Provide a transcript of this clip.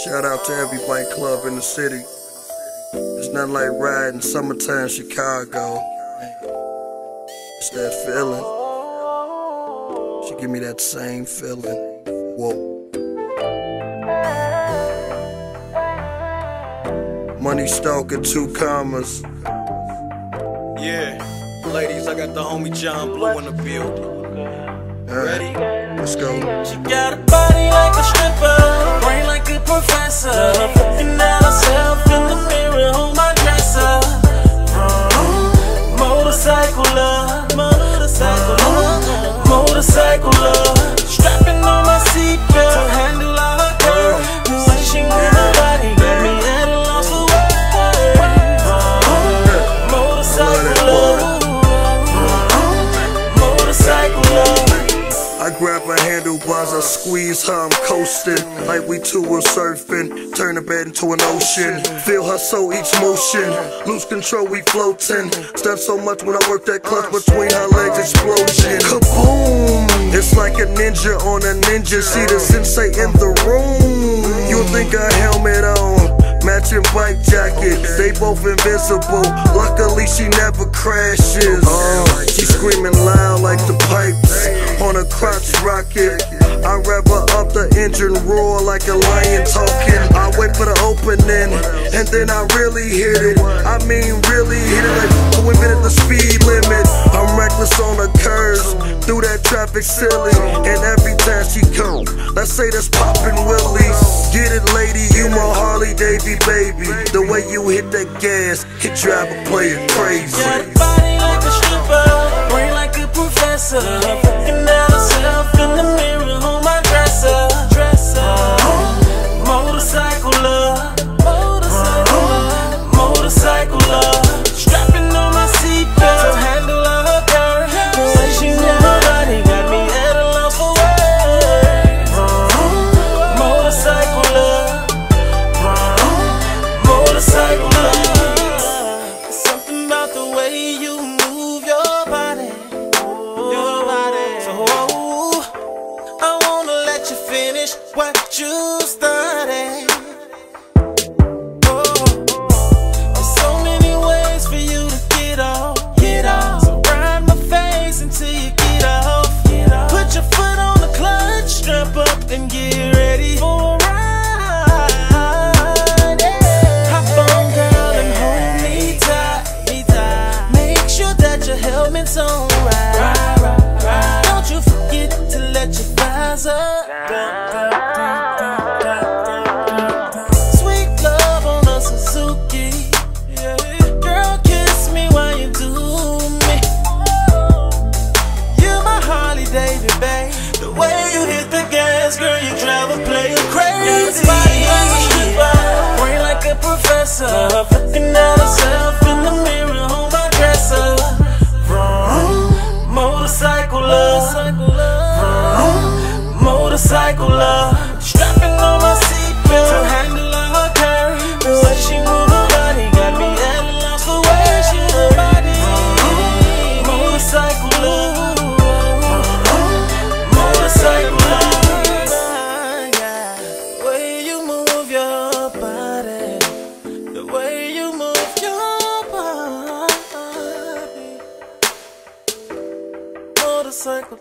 Shout out to every bike club in the city. It's nothing like riding summertime Chicago. It's that feeling. She give me that same feeling. Whoa. Money Stalker, 2 commas. Yeah, ladies, I got the homie John Blue in the building. Ready? Let's go. She got a body like a stripper, brain like a professor. Looking at herself in the mirror, hold my dresser. Motorcycle love, motorcycle love, motorcycle love. Strapping on my seatbelt to handle all her girl. The way she move her body got me at a loss for words. Motorcycle love, motorcycle love. I grab her handlebars, I squeeze her, I'm coasting like we two were surfing. Turn the bed into an ocean, feel her soul each motion. Lose control, we floating. Step so much when I work that clutch between her legs, explosion. Kaboom! It's like a ninja on a ninja. See the sensei in the room. You'll think a helmet on, matching bike jacket, they both invisible. Luckily she never crashes. She screaming loud like the pipes on a crotch rocket. I rev her up, the engine roar like a lion talking. I wait for the opening, and then I really hit it. I mean really hit it like who invented the speed limit. I'm reckless on the curves, through that traffic silly. And every time she come, let's say that's poppin' willies. Get it lady, you my Harley Davidson baby. The way you hit that gas, hit driver player crazy. Got a body like a stripper, brain like a professor. Looking at herself in the mirror, hold my dresser. Motorcycle love, motorcycle love, motorcycle love. Strapping on my seatbelt to handle all her curves. The way she move her body got me at a loss for words. Motorcycle love, motorcycle love. Something about the way you move your body, your body. So I wanna let you finish what you started. There's so many ways for you to get off. So ride my face until you get off. Put your foot on the clutch, strap up and get ready for a ride. Hop on, girl, and hold me tight. Make sure that your helmet's on right. Don't you forget to let your visor sweet love on a Suzuki. Girl, kiss me while you do me. You're my Harley Davidson, babe. The way you hit the gas, girl, you drive a player crazy. Body like a stripper, brain like a professor. Looking at herself in the mirror, hold my dresser. Motorcycle love, motorcycle love. Strapping on my seatbelt to handle all her curves. The way she move her body got me at a loss for where she her body. Motorcycle love, motorcycle love. The way you move your body, the way you move your body. Motorcycle.